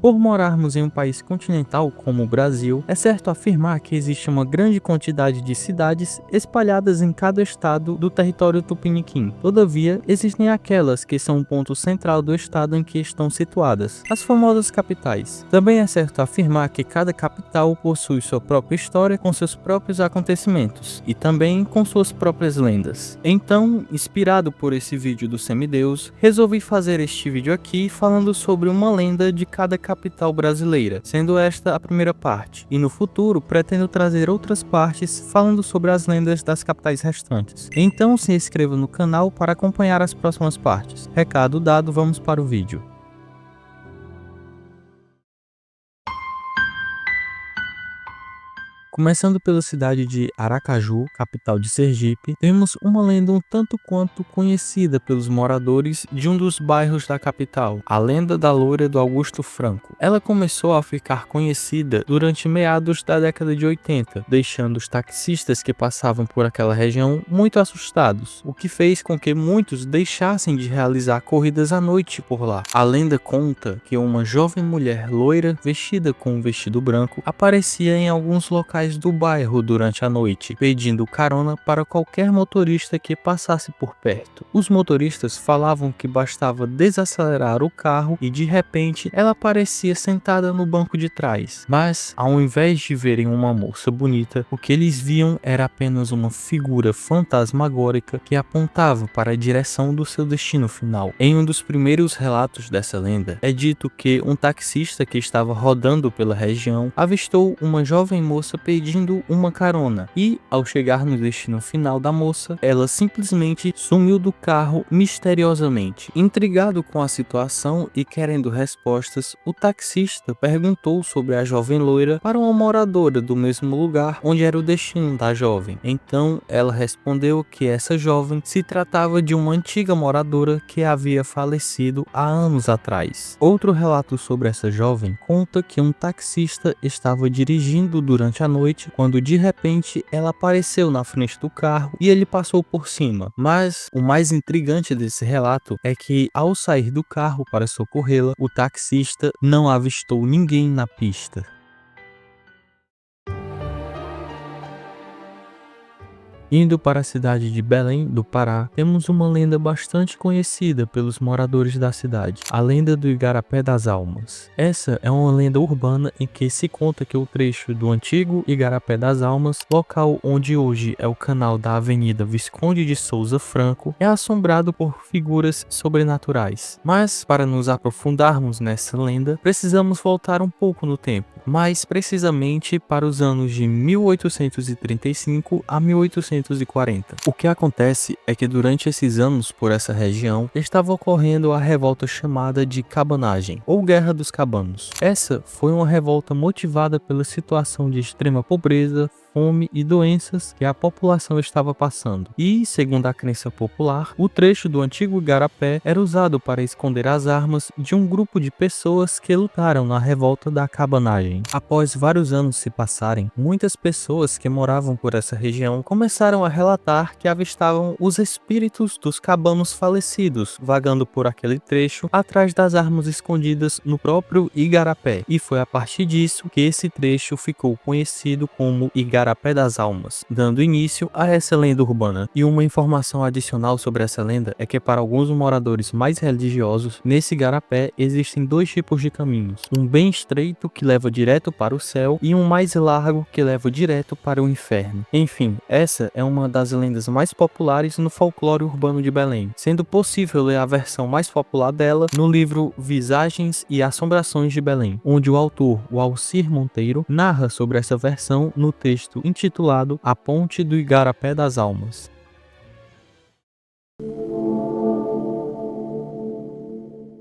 Por morarmos em um país continental como o Brasil, é certo afirmar que existe uma grande quantidade de cidades espalhadas em cada estado do território tupiniquim. Todavia, existem aquelas que são o ponto central do estado em que estão situadas, as famosas capitais. Também é certo afirmar que cada capital possui sua própria história com seus próprios acontecimentos e também com suas próprias lendas. Então, inspirado por esse vídeo do Semideus, resolvi fazer este vídeo aqui falando sobre uma lenda de cada capital brasileira, sendo esta a primeira parte, e no futuro pretendo trazer outras partes falando sobre as lendas das capitais restantes. Então se inscreva no canal para acompanhar as próximas partes. Recado dado, vamos para o vídeo. Começando pela cidade de Aracaju, capital de Sergipe, temos uma lenda um tanto quanto conhecida pelos moradores de um dos bairros da capital, a lenda da loira do Augusto Franco. Ela começou a ficar conhecida durante meados da década de 80, deixando os taxistas que passavam por aquela região muito assustados, o que fez com que muitos deixassem de realizar corridas à noite por lá. A lenda conta que uma jovem mulher loira, vestida com um vestido branco, aparecia em alguns locais do bairro durante a noite, pedindo carona para qualquer motorista que passasse por perto. Os motoristas falavam que bastava desacelerar o carro e de repente ela aparecia sentada no banco de trás. Mas, ao invés de verem uma moça bonita, o que eles viam era apenas uma figura fantasmagórica que apontava para a direção do seu destino final. Em um dos primeiros relatos dessa lenda, é dito que um taxista que estava rodando pela região avistou uma jovem moça pedindo uma carona e, ao chegar no destino final da moça, ela simplesmente sumiu do carro misteriosamente. Intrigado com a situação e querendo respostas, o taxista perguntou sobre a jovem loira para uma moradora do mesmo lugar onde era o destino da jovem. Então, ela respondeu que essa jovem se tratava de uma antiga moradora que havia falecido há anos atrás. Outro relato sobre essa jovem conta que um taxista estava dirigindo durante a noite quando de repente ela apareceu na frente do carro e ele passou por cima. Mas o mais intrigante desse relato é que ao sair do carro para socorrê-la, o taxista não avistou ninguém na pista. Indo para a cidade de Belém do Pará, temos uma lenda bastante conhecida pelos moradores da cidade, a lenda do Igarapé das Almas. Essa é uma lenda urbana em que se conta que o trecho do antigo Igarapé das Almas, local onde hoje é o canal da Avenida Visconde de Souza Franco, é assombrado por figuras sobrenaturais. Mas, para nos aprofundarmos nessa lenda, precisamos voltar um pouco no tempo, mais precisamente para os anos de 1835 a 1840. O que acontece é que durante esses anos por essa região estava ocorrendo a revolta chamada de cabanagem, ou Guerra dos Cabanos. Essa foi uma revolta motivada pela situação de extrema pobreza, fome e doenças que a população estava passando. E, segundo a crença popular, o trecho do antigo igarapé era usado para esconder as armas de um grupo de pessoas que lutaram na revolta da cabanagem. Após vários anos se passarem, muitas pessoas que moravam por essa região começaram a relatar que avistavam os espíritos dos cabanos falecidos vagando por aquele trecho atrás das armas escondidas no próprio igarapé. E foi a partir disso que esse trecho ficou conhecido como Igarapé das Almas, dando início a essa lenda urbana. E uma informação adicional sobre essa lenda é que para alguns moradores mais religiosos, nesse igarapé existem dois tipos de caminhos, um bem estreito que leva direto para o céu e um mais largo que leva direto para o inferno. Enfim, essa é uma das lendas mais populares no folclore urbano de Belém, sendo possível ler a versão mais popular dela no livro Visagens e Assombrações de Belém, onde o autor, o Alcir Monteiro, narra sobre essa versão no texto intitulado A Ponte do Igarapé das Almas.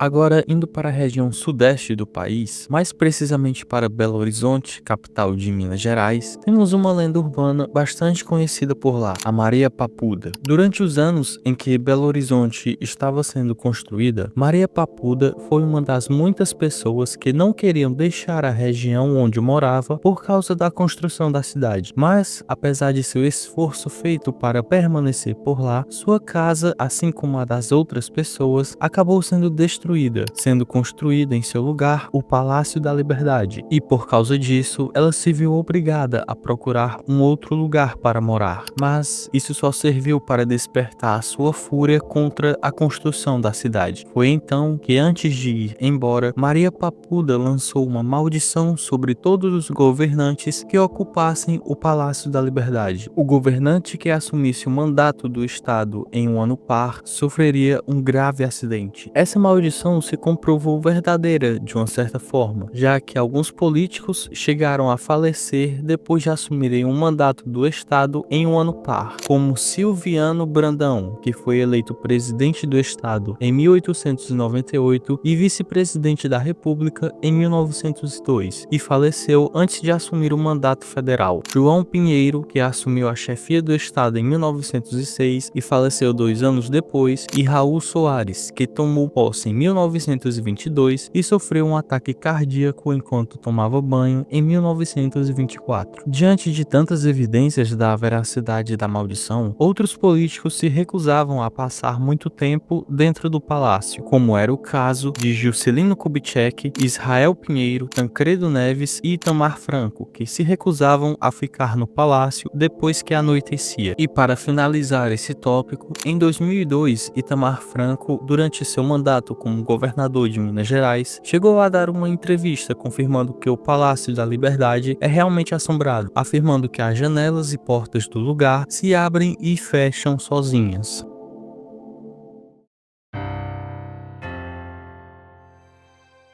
Agora, indo para a região sudeste do país, mais precisamente para Belo Horizonte, capital de Minas Gerais, temos uma lenda urbana bastante conhecida por lá, a Maria Papuda. Durante os anos em que Belo Horizonte estava sendo construída, Maria Papuda foi uma das muitas pessoas que não queriam deixar a região onde morava por causa da construção da cidade. Mas, apesar de seu esforço feito para permanecer por lá, sua casa, assim como a das outras pessoas, acabou sendo destruída destruída, sendo construída em seu lugar o Palácio da Liberdade, e por causa disso, ela se viu obrigada a procurar um outro lugar para morar. Mas isso só serviu para despertar sua fúria contra a construção da cidade. Foi então que, antes de ir embora, Maria Papuda lançou uma maldição sobre todos os governantes que ocupassem o Palácio da Liberdade. O governante que assumisse o mandato do Estado em um ano par sofreria um grave acidente. Essa maldição se comprovou verdadeira de uma certa forma, já que alguns políticos chegaram a falecer depois de assumirem um mandato do Estado em um ano par, como Silviano Brandão, que foi eleito presidente do Estado em 1898 e vice-presidente da República em 1902, e faleceu antes de assumir o mandato federal. João Pinheiro, que assumiu a chefia do Estado em 1906 e faleceu 2 anos depois, e Raul Soares, que tomou posse em 1922 e sofreu um ataque cardíaco enquanto tomava banho em 1924. Diante de tantas evidências da veracidade da maldição, outros políticos se recusavam a passar muito tempo dentro do palácio, como era o caso de Juscelino Kubitschek, Israel Pinheiro, Tancredo Neves e Itamar Franco, que se recusavam a ficar no palácio depois que anoitecia. E para finalizar esse tópico, em 2002, Itamar Franco, durante seu mandato como governador de Minas Gerais, chegou a dar uma entrevista confirmando que o Palácio da Liberdade é realmente assombrado, afirmando que as janelas e portas do lugar se abrem e fecham sozinhas.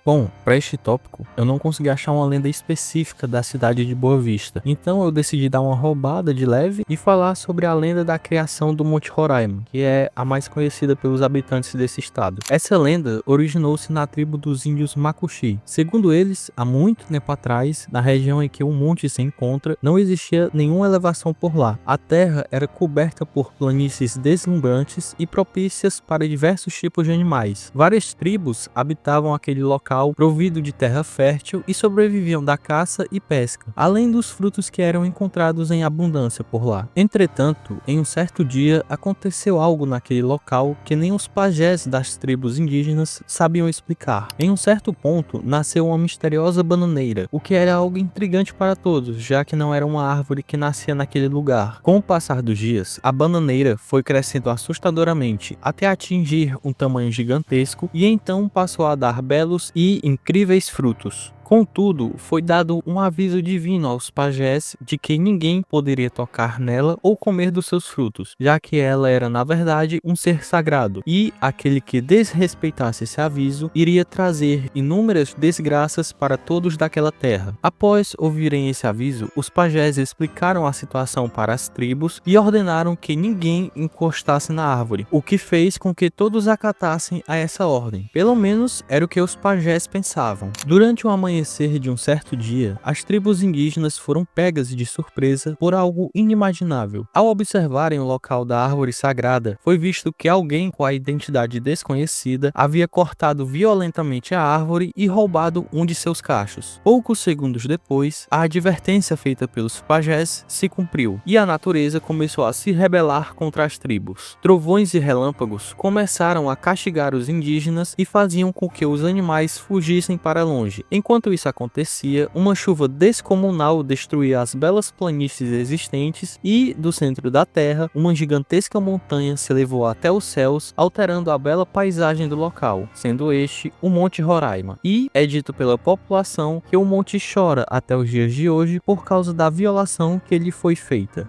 Bom, para este tópico, eu não consegui achar uma lenda específica da cidade de Boa Vista, então eu decidi dar uma roubada de leve e falar sobre a lenda da criação do Monte Roraima, que é a mais conhecida pelos habitantes desse estado. Essa lenda originou-se na tribo dos índios Macuxi. Segundo eles, há muito tempo atrás, na região em que o monte se encontra, não existia nenhuma elevação por lá. A terra era coberta por planícies deslumbrantes e propícias para diversos tipos de animais. Várias tribos habitavam aquele local provido de terra fértil e sobreviviam da caça e pesca, além dos frutos que eram encontrados em abundância por lá. Entretanto, em um certo dia, aconteceu algo naquele local que nem os pajés das tribos indígenas sabiam explicar. Em um certo ponto, nasceu uma misteriosa bananeira, o que era algo intrigante para todos, já que não era uma árvore que nascia naquele lugar. Com o passar dos dias, a bananeira foi crescendo assustadoramente, até atingir um tamanho gigantesco, e então passou a dar belos e incríveis frutos. Contudo, foi dado um aviso divino aos pajés de que ninguém poderia tocar nela ou comer dos seus frutos, já que ela era, na verdade, um ser sagrado, e aquele que desrespeitasse esse aviso iria trazer inúmeras desgraças para todos daquela terra. Após ouvirem esse aviso, os pajés explicaram a situação para as tribos e ordenaram que ninguém encostasse na árvore, o que fez com que todos acatassem a essa ordem. Pelo menos era o que os pajés pensavam. Durante o amanhecer de um certo dia, as tribos indígenas foram pegas de surpresa por algo inimaginável. Ao observarem o local da árvore sagrada, foi visto que alguém com a identidade desconhecida havia cortado violentamente a árvore e roubado um de seus cachos. Poucos segundos depois, a advertência feita pelos pajés se cumpriu, e a natureza começou a se rebelar contra as tribos. Trovões e relâmpagos começaram a castigar os indígenas e faziam com que os animais fugissem para longe. Enquanto isso acontecia, uma chuva descomunal destruía as belas planícies existentes e, do centro da terra, uma gigantesca montanha se elevou até os céus, alterando a bela paisagem do local, sendo este o Monte Roraima. E é dito pela população que o monte chora até os dias de hoje por causa da violação que lhe foi feita.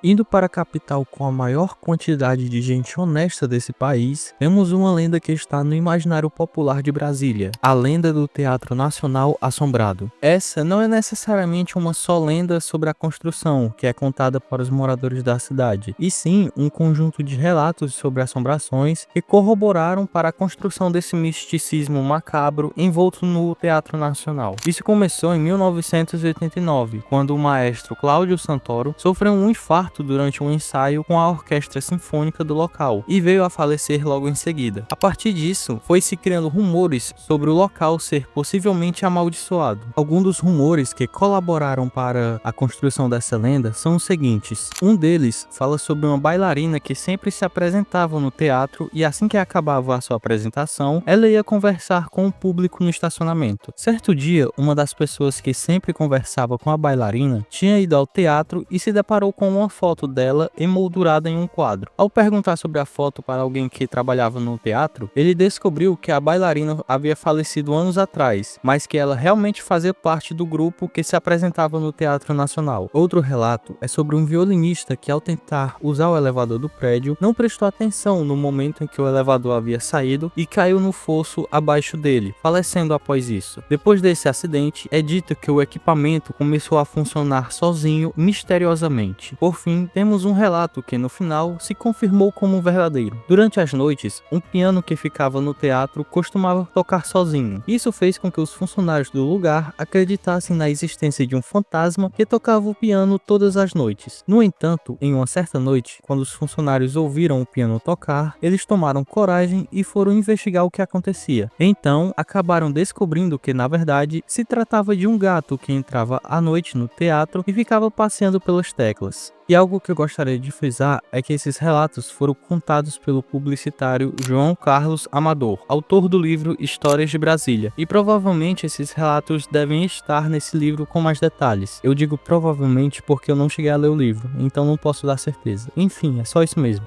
Indo para a capital com a maior quantidade de gente honesta desse país, temos uma lenda que está no imaginário popular de Brasília, a lenda do Teatro Nacional Assombrado. Essa não é necessariamente uma só lenda sobre a construção, que é contada para os moradores da cidade, e sim um conjunto de relatos sobre assombrações que corroboraram para a construção desse misticismo macabro envolto no Teatro Nacional. Isso começou em 1989, quando o maestro Cláudio Santoro sofreu um infarto quarto durante um ensaio com a orquestra sinfônica do local e veio a falecer logo em seguida. A partir disso, foi se criando rumores sobre o local ser possivelmente amaldiçoado. Alguns dos rumores que colaboraram para a construção dessa lenda são os seguintes. Um deles fala sobre uma bailarina que sempre se apresentava no teatro e assim que acabava a sua apresentação, ela ia conversar com o público no estacionamento. Certo dia, uma das pessoas que sempre conversava com a bailarina tinha ido ao teatro e se deparou com uma foto dela emoldurada em um quadro. Ao perguntar sobre a foto para alguém que trabalhava no teatro, ele descobriu que a bailarina havia falecido anos atrás, mas que ela realmente fazia parte do grupo que se apresentava no Teatro Nacional. Outro relato é sobre um violinista que, ao tentar usar o elevador do prédio, não prestou atenção no momento em que o elevador havia saído e caiu no fosso abaixo dele, falecendo após isso. Depois desse acidente, é dito que o equipamento começou a funcionar sozinho misteriosamente. Por fim, temos um relato que no final se confirmou como verdadeiro. Durante as noites, um piano que ficava no teatro costumava tocar sozinho. Isso fez com que os funcionários do lugar acreditassem na existência de um fantasma que tocava o piano todas as noites. No entanto, em uma certa noite, quando os funcionários ouviram o piano tocar, eles tomaram coragem e foram investigar o que acontecia. Então, acabaram descobrindo que, na verdade, se tratava de um gato que entrava à noite no teatro e ficava passeando pelas teclas. E algo que eu gostaria de frisar é que esses relatos foram contados pelo publicitário João Carlos Amador, autor do livro Histórias de Brasília, e provavelmente esses relatos devem estar nesse livro com mais detalhes. Eu digo provavelmente porque eu não cheguei a ler o livro, então não posso dar certeza. Enfim, é só isso mesmo.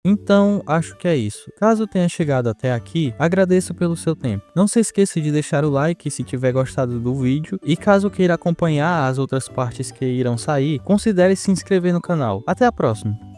Então, acho que é isso. Caso tenha chegado até aqui, agradeço pelo seu tempo. Não se esqueça de deixar o like se tiver gostado do vídeo e caso queira acompanhar as outras partes que irão sair, considere se inscrever no canal. Até a próxima!